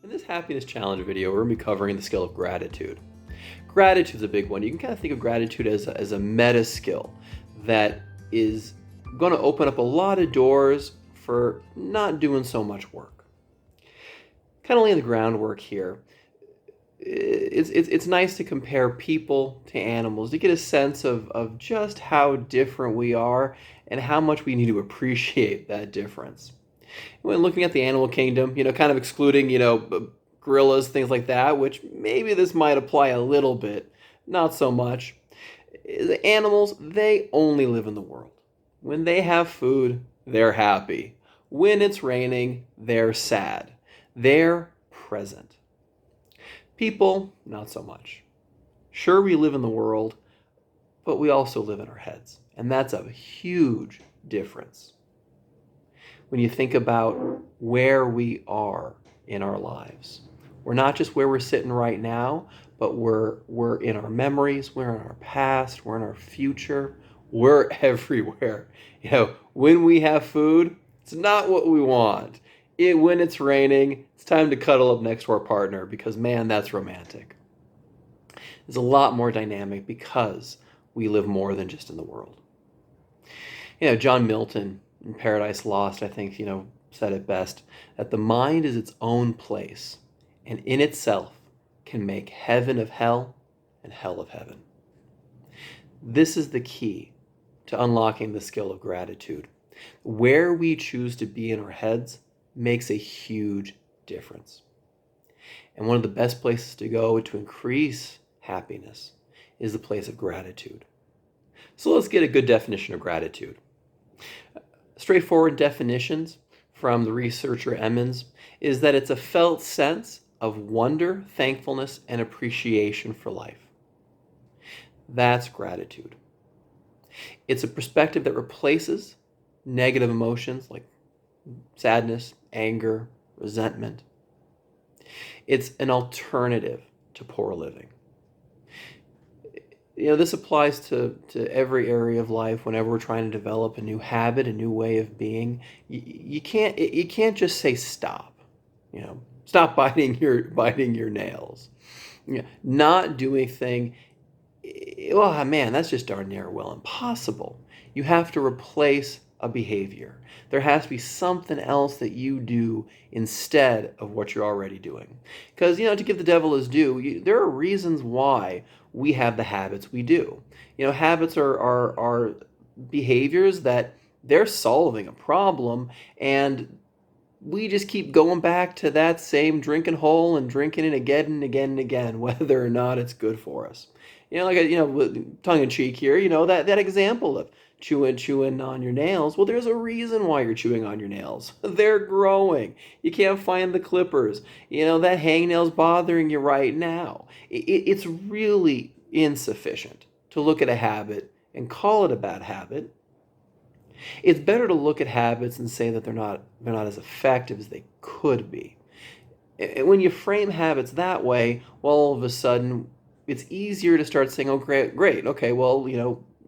In this happiness challenge video, we're going to be covering the skill of gratitude. Gratitude is a big one. You can kind of think of gratitude as a meta skill that is going to open up a lot of doors for not doing so much work. Kind of laying the groundwork here. It's nice to compare people to animals to get a sense of just how different we are and how much we need to appreciate that difference. When looking at the animal kingdom, kind of excluding, gorillas, things like that, which maybe this might apply a little bit, not so much. The animals, they only live in the world. When they have food, they're happy. When it's raining, they're sad. They're present. People, not so much. Sure, we live in the world, but we also live in our heads. And that's a huge difference. When you think about where we are in our lives, we're not just where we're sitting right now, but we're in our memories, we're in our past, we're in our future, we're everywhere. When we have food, it's not what we want. When it's raining, it's time to cuddle up next to our partner because, man, that's romantic. It's a lot more dynamic because we live more than just in the world. John Milton in Paradise Lost, I think, said it best, that the mind is its own place and in itself can make heaven of hell and hell of heaven. This is the key to unlocking the skill of gratitude. Where we choose to be in our heads makes a huge difference. And one of the best places to go to increase happiness is the place of gratitude. So let's get a good definition of gratitude. Straightforward definitions from the researcher Emmons is that it's a felt sense of wonder, thankfulness, and appreciation for life. That's gratitude. It's a perspective that replaces negative emotions like sadness, anger, resentment. It's an alternative to poor living. This applies to every area of life. Whenever we're trying to develop a new habit, a new way of being, you can't just say stop. Stop biting your nails. Not doing a thing. Oh man, that's just darn near well impossible. You have to replace a behavior. There has to be something else that you do instead of what you're already doing. Because, to give the devil his due, there are reasons why we have the habits we do. Habits are behaviors that they're solving a problem, and we just keep going back to that same drinking hole and drinking it again and again and again, whether or not it's good for us. Tongue in cheek here, that example of chewing on your nails. Well, there's a reason why you're chewing on your nails. They're growing. You can't find the clippers. That hangnail's bothering you right now. It's really insufficient to look at a habit and call it a bad habit. It's better to look at habits and say that they're not as effective as they could be. When you frame habits that way, well, all of a sudden, it's easier to start saying, oh, great, okay, well,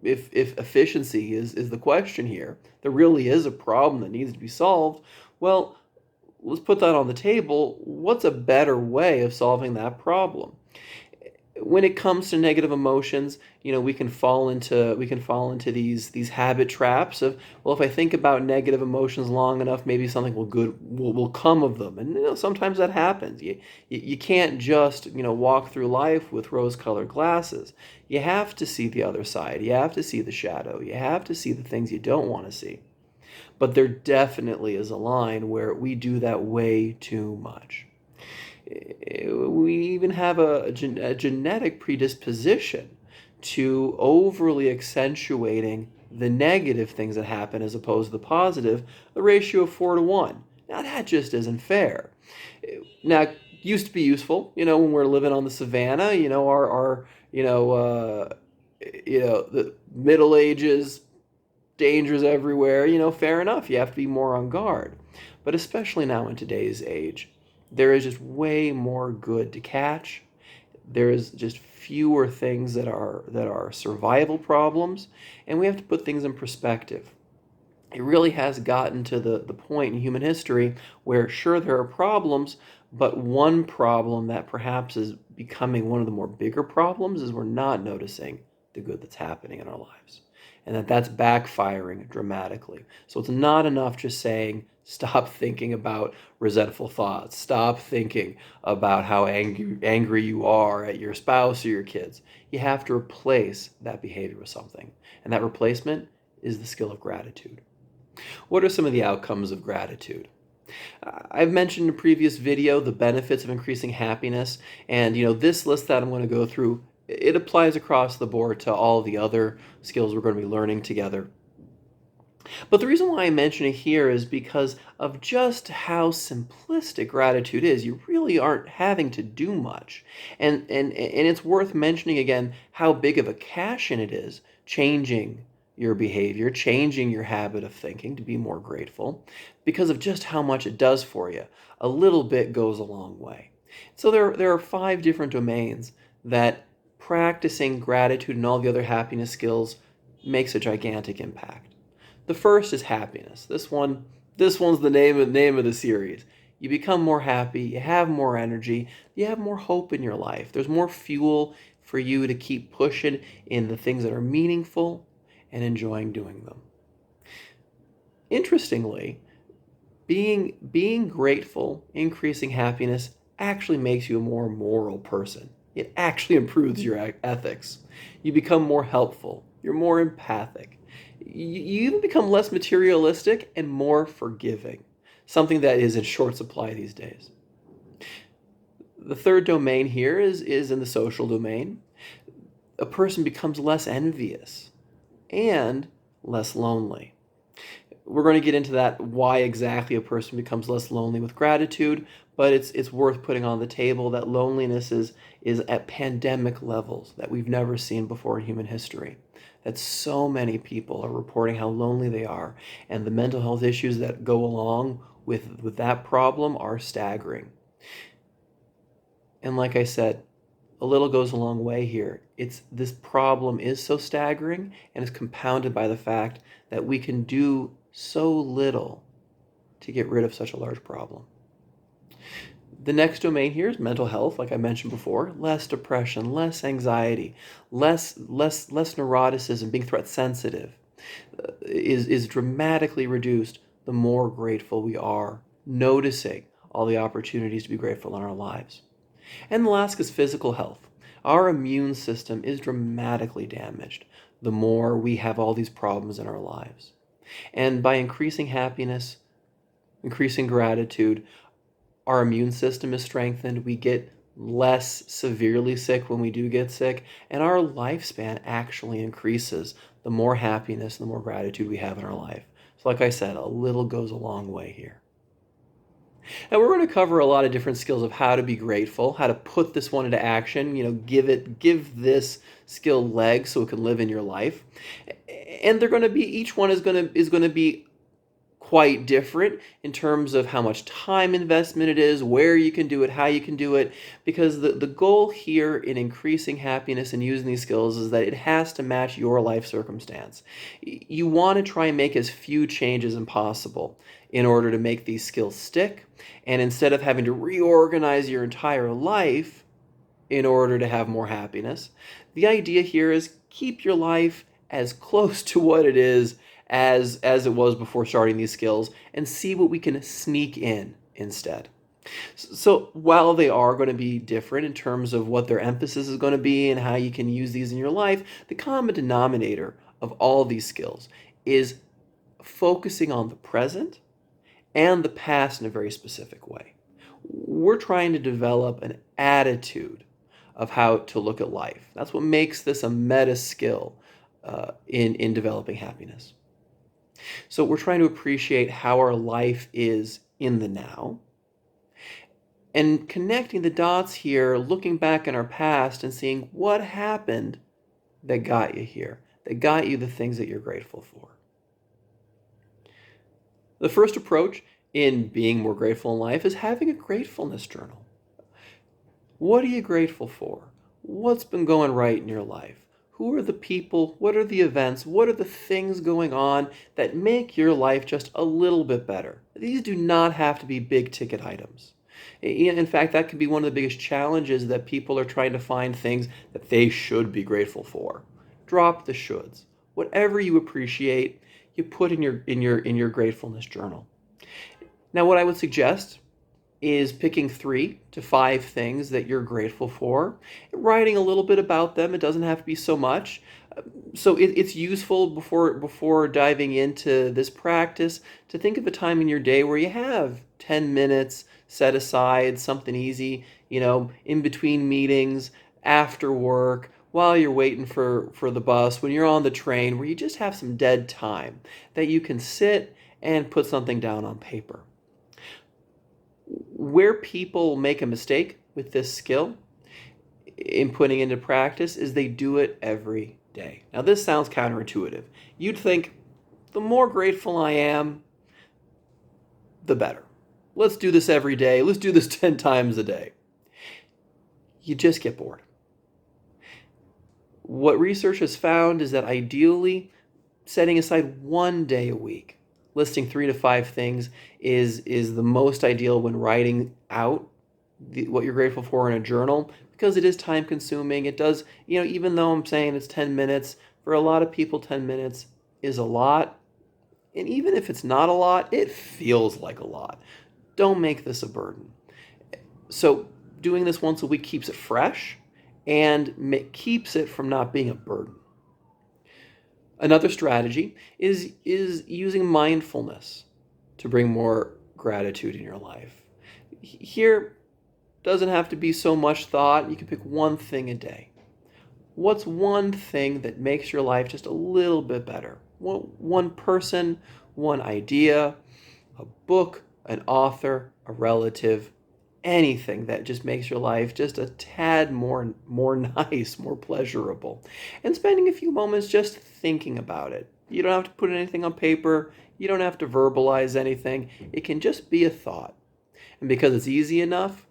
if efficiency is the question here, there really is a problem that needs to be solved, well, let's put that on the table. What's a better way of solving that problem? When it comes to negative emotions, we can fall into these habit traps of, well, if I think about negative emotions long enough, maybe something will come of them. And sometimes that happens. You can't just walk through life with rose-colored glasses. You have to see the other side. You have to see the shadow. You have to see the things you don't want to see. But there definitely is a line where we do that way too much. We even have a genetic predisposition to overly accentuating the negative things that happen as opposed to the positive, a ratio of 4-to-1. Now that just isn't fair. Now, it used to be useful, when we're living on the savannah, the Middle Ages, dangers everywhere, fair enough. You have to be more on guard. But especially now in today's age, there is just way more good to catch. There is just fewer things that are survival problems, and we have to put things in perspective. It really has gotten to the point in human history where, sure, there are problems, But one problem that perhaps is becoming one of the more bigger problems is we're not noticing the good that's happening in our lives, and that's backfiring dramatically. So it's not enough just saying, stop thinking about resentful thoughts, stop thinking about how angry you are at your spouse or your kids. You have to replace that behavior with something, and that replacement is the skill of gratitude. What are some of the outcomes of gratitude? I've mentioned in a previous video the benefits of increasing happiness, and this list that I'm going to go through, it applies across the board to all the other skills we're going to be learning together. But the reason why I mention it here is because of just how simplistic gratitude is. You really aren't having to do much. And it's worth mentioning again how big of a cash in it is, changing your behavior, changing your habit of thinking to be more grateful, because of just how much it does for you. A little bit goes a long way. So there are 5 different domains that practicing gratitude and all the other happiness skills makes a gigantic impact. The first is happiness. This one's the name of the series. You become more happy, you have more energy, you have more hope in your life. There's more fuel for you to keep pushing in the things that are meaningful and enjoying doing them. Interestingly, being grateful, increasing happiness actually makes you a more moral person. It actually improves your ethics. You become more helpful. You're more empathic. You even become less materialistic and more forgiving, something that is in short supply these days. The third domain here is in the social domain. A person becomes less envious and less lonely. We're going to get into that, why exactly a person becomes less lonely with gratitude, but it's worth putting on the table that loneliness is at pandemic levels that we've never seen before in human history. That so many people are reporting how lonely they are, and the mental health issues that go along with that problem are staggering. And like I said, a little goes a long way here. This problem is so staggering and is compounded by the fact that we can do so little to get rid of such a large problem. The next domain here is mental health, like I mentioned before. Less depression, less anxiety, less neuroticism, being threat sensitive is dramatically reduced the more grateful we are, noticing all the opportunities to be grateful in our lives. And the last is physical health. Our immune system is dramatically damaged the more we have all these problems in our lives. And by increasing happiness, increasing gratitude, our immune system is strengthened. We get less severely sick when we do get sick, and our lifespan actually increases the more happiness, the more gratitude we have in our life. So like I said, a little goes a long way here. And we're going to cover a lot of different skills of how to be grateful, how to put this one into action, give this skill legs so it can live in your life. And they're going to be, each one is going to be quite different in terms of how much time investment it is, where you can do it, how you can do it, because the goal here in increasing happiness and using these skills is that it has to match your life circumstance. You want to try and make as few changes as possible in order to make these skills stick, and instead of having to reorganize your entire life in order to have more happiness, the idea here is keep your life as close to what it is as it was before starting these skills, and see what we can sneak in instead. So while they are going to be different in terms of what their emphasis is going to be and how you can use these in your life, the common denominator of all of these skills is focusing on the present and the past in a very specific way. We're trying to develop an attitude of how to look at life. That's what makes this a meta skill in developing happiness. So we're trying to appreciate how our life is in the now, and connecting the dots here, looking back in our past and seeing what happened that got you here, that got you the things that you're grateful for. The first approach in being more grateful in life is having a gratefulness journal. What are you grateful for? What's been going right in your life? Who are the people? What are the events? What are the things going on that make your life just a little bit better? These do not have to be big ticket items. In fact, that could be one of the biggest challenges, that people are trying to find things that they should be grateful for. Drop the shoulds. Whatever you appreciate, you put in your gratefulness journal. Now, what I would suggest is picking 3 to 5 things that you're grateful for, writing a little bit about them. It doesn't have to be so much. So it's useful before diving into this practice to think of a time in your day where you have 10 minutes set aside, something easy, in between meetings, after work, while you're waiting for the bus, when you're on the train, where you just have some dead time that you can sit and put something down on paper. Where people make a mistake with this skill in putting into practice is they do it every day. Now, this sounds counterintuitive. You'd think, the more grateful I am, the better. Let's do this every day. Let's do this 10 times a day. You just get bored. What research has found is that ideally, setting aside 1 day a week, listing 3 to 5 things is the most ideal when writing out what you're grateful for in a journal, because it is time consuming. It does, even though I'm saying it's 10 minutes, for a lot of people, 10 minutes is a lot. And even if it's not a lot, it feels like a lot. Don't make this a burden. So doing this once a week keeps it fresh and keeps it from not being a burden. Another strategy is using mindfulness to bring more gratitude in your life. Here, doesn't have to be so much thought. You can pick one thing a day. What's one thing that makes your life just a little bit better? One person, one idea, a book, an author, a relative, anything that just makes your life just a tad more nice, more pleasurable. And spending a few moments just thinking about it. You don't have to put anything on paper. You don't have to verbalize anything. It can just be a thought. And because it's easy enough,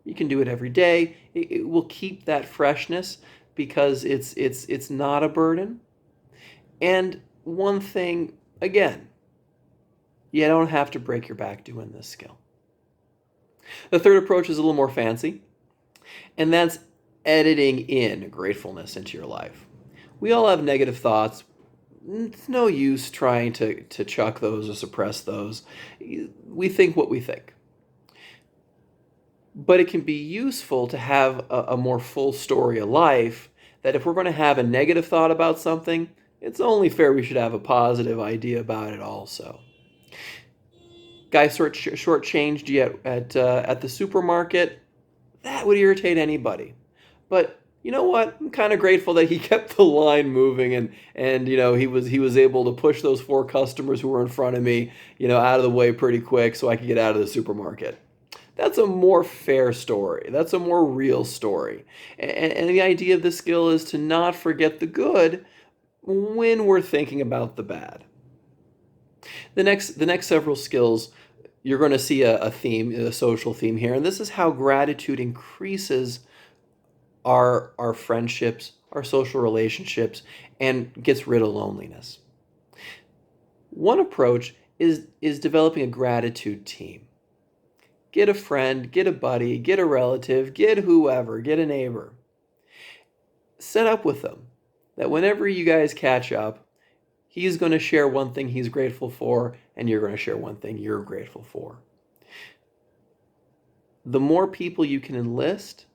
you can do it every day. It will keep that freshness because it's not a burden. And one thing, again, you don't have to break your back doing this skill. The third approach is a little more fancy, and that's editing in gratefulness into your life. We all have negative thoughts. It's no use trying to chuck those or suppress those. We think what we think. But it can be useful to have a more full story of life, that if we're going to have a negative thought about something, it's only fair we should have a positive idea about it also. Guy shortchanged you at the supermarket. That would irritate anybody. But you know what? I'm kind of grateful that he kept the line moving, and he was able to push those 4 customers who were in front of me, out of the way pretty quick so I could get out of the supermarket. That's a more fair story. That's a more real story. And the idea of this skill is to not forget the good when we're thinking about the bad. The next several skills, you're going to see a theme, a social theme here, and this is how gratitude increases our friendships, our social relationships, and gets rid of loneliness. One approach is developing a gratitude team. Get a friend, get a buddy, get a relative, get whoever, get a neighbor. Set up with them that whenever you guys catch up, he's going to share one thing he's grateful for, and you're going to share one thing you're grateful for. The more people you can enlist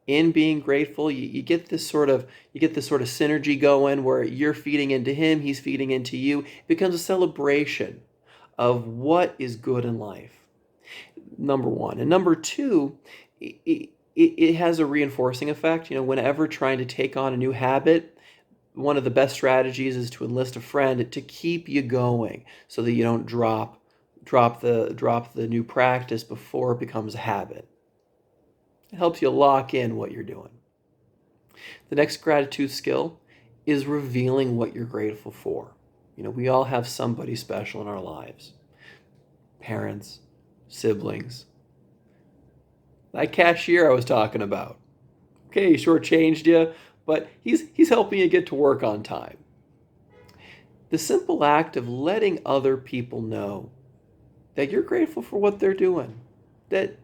in being grateful, you get this sort of synergy going where you're feeding into him, he's feeding into you. It becomes a celebration of what is good in life. Number one. And number two, it has a reinforcing effect. Whenever trying to take on a new habit, one of the best strategies is to enlist a friend to keep you going so that you don't drop the new practice before it becomes a habit. It helps you lock in what you're doing. The next gratitude skill is revealing what you're grateful for. We all have somebody special in our lives. Parents, siblings. That cashier I was talking about. Okay, he shortchanged you, but he's helping you get to work on time. The simple act of letting other people know that you're grateful for what they're doing, that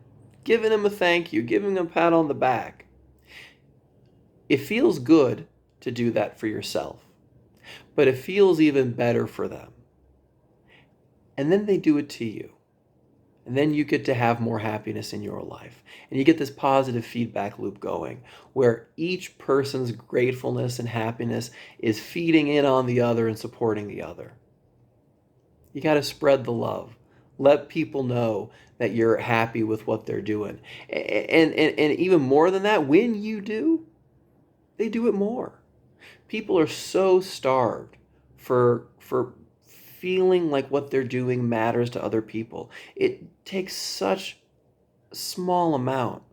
giving them a thank you, giving them a pat on the back. It feels good to do that for yourself, but it feels even better for them. And then they do it to you. And then you get to have more happiness in your life. And you get this positive feedback loop going where each person's gratefulness and happiness is feeding in on the other and supporting the other. You got to spread the love. Let people know that you're happy with what they're doing. And even more than that, when you do, they do it more. People are so starved for feeling like what they're doing matters to other people. It takes such a small amount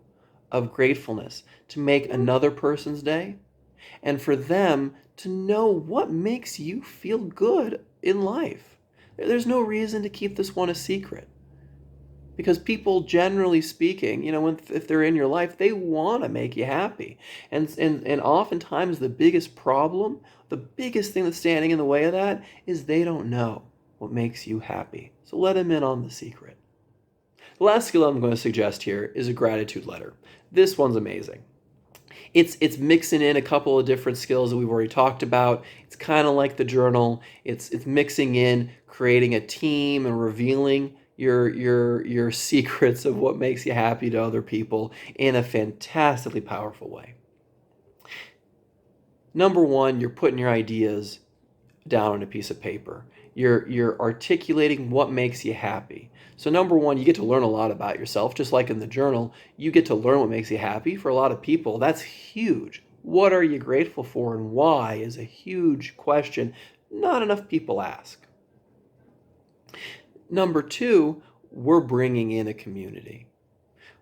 of gratefulness to make another person's day and for them to know what makes you feel good in life. There's no reason to keep this one a secret. Because people, generally speaking, if they're in your life, they want to make you happy. And oftentimes the biggest problem, the biggest thing that's standing in the way of that is they don't know what makes you happy. So let them in on the secret. The last skill I'm going to suggest here is a gratitude letter. This one's amazing. It's mixing in a couple of different skills that we've already talked about. It's kind of like the journal. It's mixing in, creating a team and revealing your secrets of what makes you happy to other people in a fantastically powerful way. Number one, you're putting your ideas down on a piece of paper. You're articulating what makes you happy. So number one, you get to learn a lot about yourself, just like in the journal. You get to learn what makes you happy. For a lot of people, that's huge. What are you grateful for and why is a huge question not enough people ask. Number two, we're bringing in a community.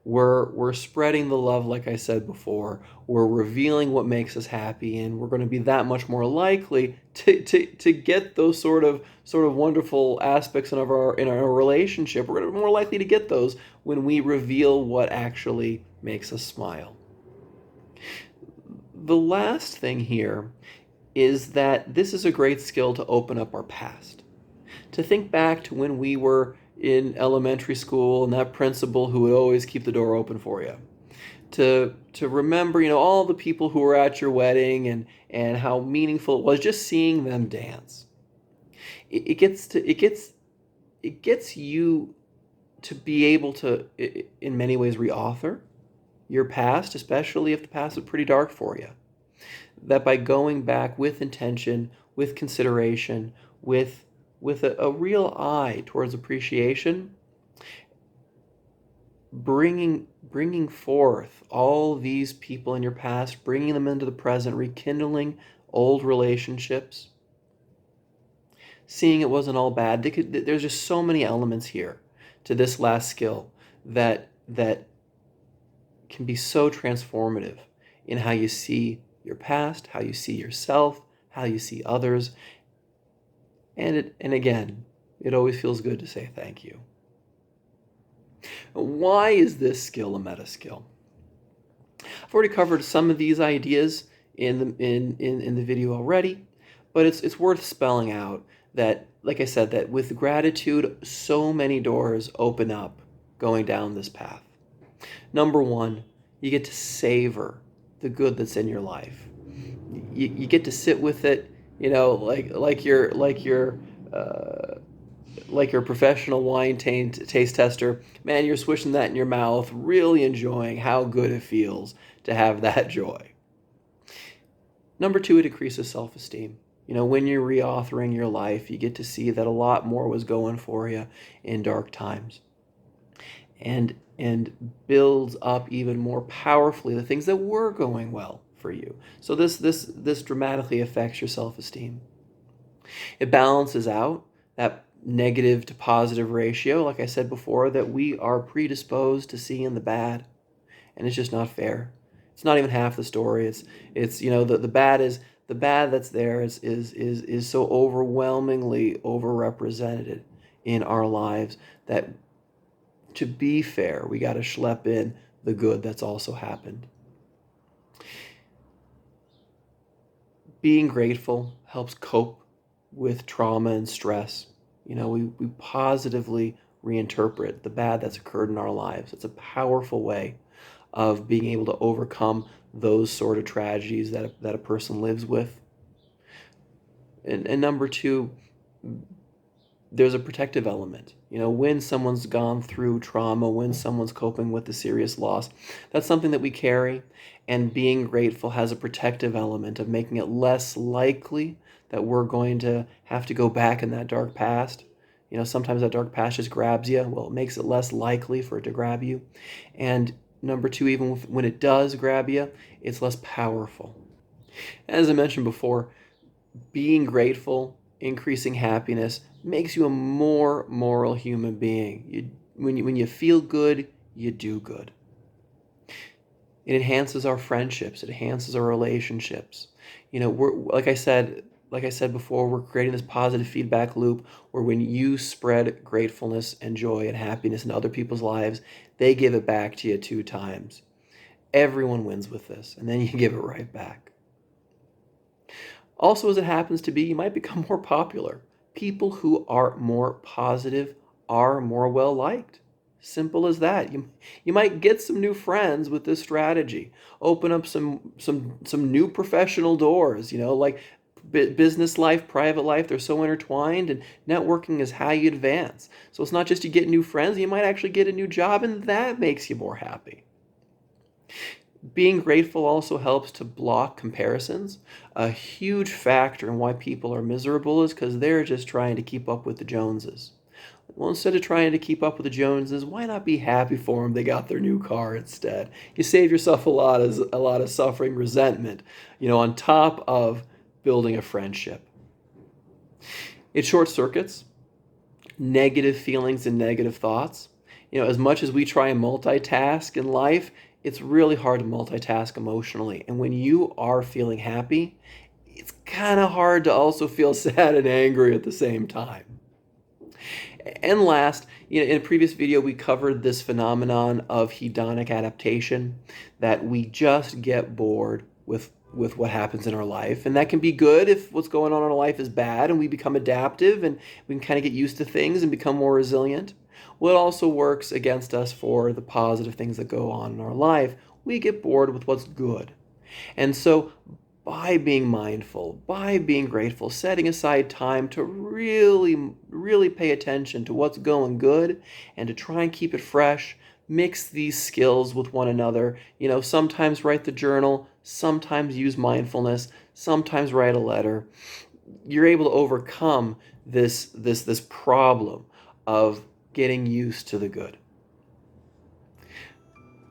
We're spreading the love, like I said before. We're revealing what makes us happy, and we're going to be that much more likely to get those sort of wonderful aspects in our relationship. We're going to be more likely to get those when we reveal what actually makes us smile. The last thing here is that this is a great skill to open up our past. To think back to when we were in elementary school and that principal who would always keep the door open for you. To remember, all the people who were at your wedding and how meaningful it was just seeing them dance. It gets you to be able to, in many ways, reauthor your past, especially if the past is pretty dark for you. That by going back with intention, with consideration, with a real eye towards appreciation, bringing forth all these people in your past, bringing them into the present, rekindling old relationships, seeing it wasn't all bad. There's just so many elements here to this last skill that can be so transformative in how you see your past, how you see yourself, how you see others. And again, it always feels good to say thank you. Why is this skill a meta skill? I've already covered some of these ideas in the video already, but it's worth spelling out that, like I said, that with gratitude, so many doors open up going down this path. Number one, you get to savor the good that's in your life. You get to sit with it, like your professional wine taste tester. Man, you're swishing that in your mouth, really enjoying how good it feels to have that joy. Number two, it decreases self-esteem. When you're reauthoring your life, you get to see that a lot more was going for you in dark times. And builds up even more powerfully the things that were going well for you. So this dramatically affects your self-esteem. It balances out that negative to positive ratio, like I said before, that we are predisposed to see in the bad, and it's just not fair. It's not even half the story. It's the bad that's there is so overwhelmingly overrepresented in our lives that, to be fair, we got to schlep in the good that's also happened. Being grateful helps cope with trauma and stress. We positively reinterpret the bad that's occurred in our lives. It's a powerful way of being able to overcome those sort of tragedies that a person lives with. And number two, there's a protective element. When someone's gone through trauma, when someone's coping with a serious loss, that's something that we carry. And being grateful has a protective element of making it less likely that we're going to have to go back in that dark past. Sometimes that dark past just grabs you. Well, it makes it less likely for it to grab you. And number two, even when it does grab you, it's less powerful. As I mentioned before, being grateful, increasing happiness, makes you a more moral human being. When you feel good, you do good. It enhances our friendships. It enhances our relationships. We're like I said before, we're creating this positive feedback loop where when you spread gratefulness and joy and happiness in other people's lives, they give it back to you 2 times. Everyone wins with this, and then you give it right back. Also, as it happens to be, you might become more popular. People who are more positive are more well-liked. Simple as that. You might get some new friends with this strategy. Open up some new professional doors, like business life, private life, they're so intertwined, and networking is how you advance. So it's not just you get new friends, you might actually get a new job, and that makes you more happy. Being grateful also helps to block comparisons. A huge factor in why people are miserable is because they're just trying to keep up with the Joneses. Well, instead of trying to keep up with the Joneses, why not be happy for them they got their new car instead? You save yourself a lot of suffering, resentment, on top of building a friendship. It short circuits negative feelings and negative thoughts. As much as we try and multitask in life, it's really hard to multitask emotionally. And when you are feeling happy, it's kind of hard to also feel sad and angry at the same time. And last, in a previous video, we covered this phenomenon of hedonic adaptation, that we just get bored with what happens in our life. And that can be good if what's going on in our life is bad and we become adaptive and we can kind of get used to things and become more resilient. Well, it also works against us for the positive things that go on in our life. We get bored with what's good. And so by being mindful, by being grateful, setting aside time to really pay attention to what's going good and to try and keep it fresh, mix these skills with one another. Sometimes write the journal, sometimes use mindfulness, sometimes write a letter. You're able to overcome this problem of getting used to the good.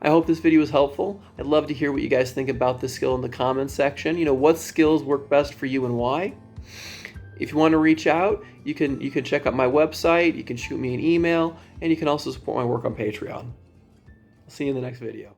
I hope this video was helpful. I'd love to hear what you guys think about this skill in the comments section. What skills work best for you and why? If you want to reach out, you can check out my website, you can shoot me an email, and you can also support my work on Patreon. I'll see you in the next video.